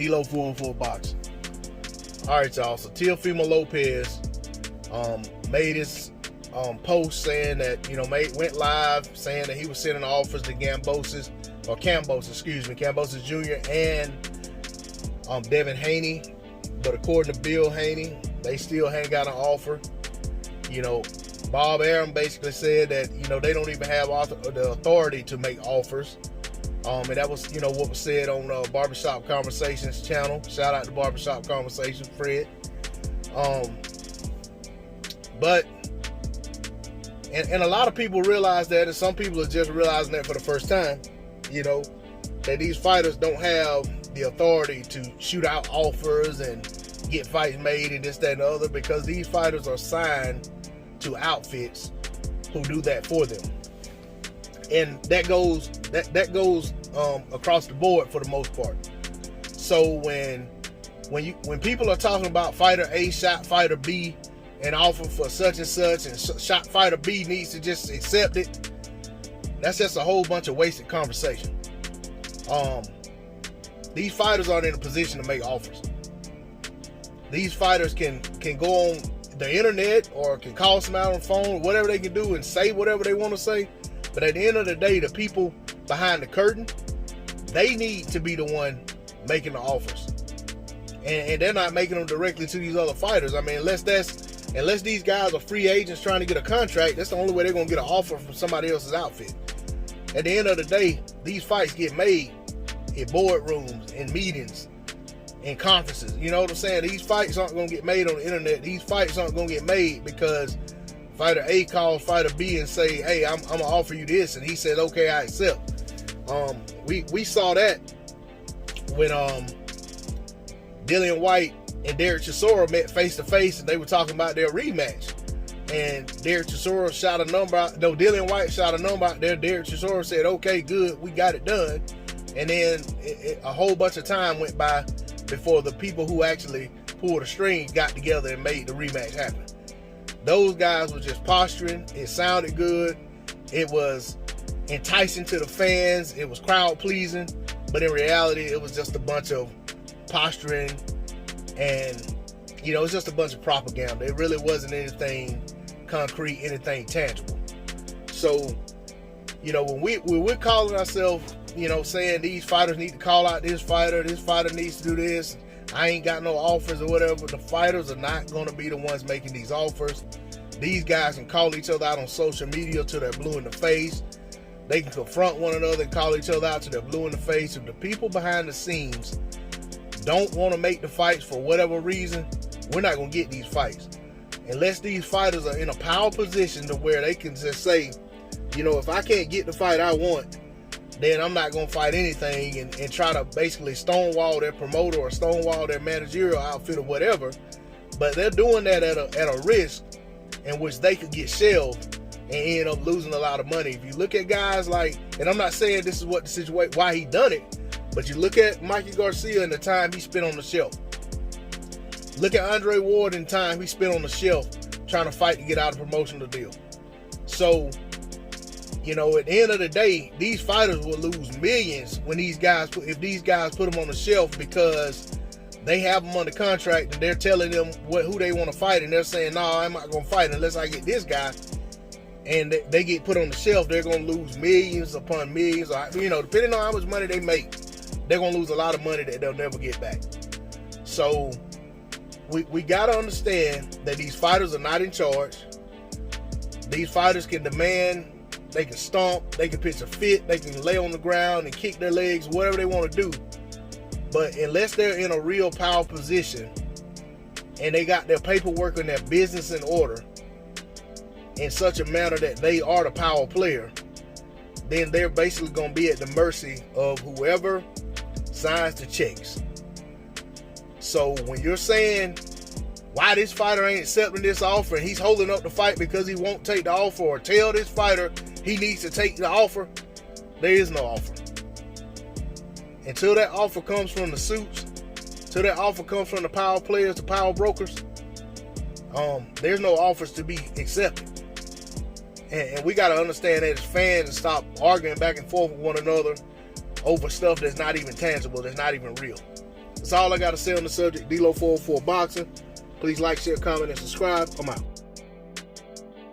Elo 404 Boxing. All right, y'all. So Teofimo Lopez made his post saying that, went live saying that he was sending offers to Kambosos Jr. and Devin Haney. But according to Bill Haney, they still ain't got an offer. Bob Arum basically said that, they don't even have the authority to make offers. And that was, what was said on Barbershop Conversations channel. Shout out to Barbershop Conversations, Fred. But a lot of people realize that, and some people are just realizing that for the first time, that these fighters don't have the authority to shoot out offers and get fights made and this, that, and the other, because these fighters are signed to outfits who do that for them. And that goes across the board for the most part. So when people are talking about fighter A shot fighter B and offer for such and such, and shot fighter B needs to just accept it, that's just a whole bunch of wasted conversation. These fighters aren't in a position to make offers. These fighters can go on the internet or can call somebody on the phone, whatever they can do, and say whatever they want to say. But at the end of the day, the people behind the curtain, they need to be the one making the offers. And they're not making them directly to these other fighters. I mean, unless these guys are free agents trying to get a contract, that's the only way they're going to get an offer from somebody else's outfit. At the end of the day, these fights get made in boardrooms, in meetings, in conferences. You know what I'm saying? These fights aren't going to get made on the internet. These fights aren't going to get made because fighter A calls fighter B and say, hey, I'm going to offer you this. And he says, okay, I accept. We saw that when Dillian Whyte and Derek Chisora met face to face, and they were talking about their rematch. And Derek Chisora shot a number out. No, Dillian Whyte shot a number out there. Derek Chisora said, okay, good, we got it done. And then a whole bunch of time went by before the people who actually pulled the strings got together and made the rematch happen. Those guys were just posturing. It sounded good. It was enticing to the fans. It was crowd pleasing. But in reality, it was just a bunch of posturing, and it's just a bunch of propaganda. It really wasn't anything concrete, anything tangible. So, when we're calling ourselves, saying these fighters need to call out this fighter needs to do this, I ain't got no offers or whatever, the fighters are not going to be the ones making these offers. These guys can call each other out on social media till they're blue in the face. They can confront one another and call each other out till they're blue in the face. If the people behind the scenes don't want to make the fights for whatever reason, we're not going to get these fights. Unless these fighters are in a power position to where they can just say, if I can't get the fight I want, then I'm not going to fight anything, and try to basically stonewall their promoter or stonewall their managerial outfit or whatever. But they're doing that at a risk in which they could get shelved and end up losing a lot of money. If you look at guys like, and I'm not saying this is what the situation, why he done it, but you look at Mikey Garcia and the time he spent on the shelf. Look at Andre Ward and the time he spent on the shelf trying to fight to get out of a promotional deal. So, at the end of the day, these fighters will lose millions if these guys put them on the shelf, because they have them under contract and they're telling them who they want to fight, and they're saying, no, I'm not going to fight unless I get this guy. And they get put on the shelf, they're going to lose millions upon millions. Depending on how much money they make, they're going to lose a lot of money that they'll never get back. So we got to understand that these fighters are not in charge. These fighters can demand, they can stomp, they can pitch a fit, they can lay on the ground and kick their legs, whatever they want to do. But unless they're in a real power position and they got their paperwork and their business in order in such a manner that they are the power player, then they're basically going to be at the mercy of whoever signs the checks. So when you're saying why this fighter ain't accepting this offer and he's holding up the fight because he won't take the offer, or tell this fighter he needs to take the offer, there is no offer. Until that offer comes from the suits, till that offer comes from the power players, the power brokers, there's no offers to be accepted. And we got to understand that as fans and stop arguing back and forth with one another over stuff that's not even tangible, that's not even real. That's all I got to say on the subject. D-Lo 404 Boxing. Please like, share, comment, and subscribe. I'm out.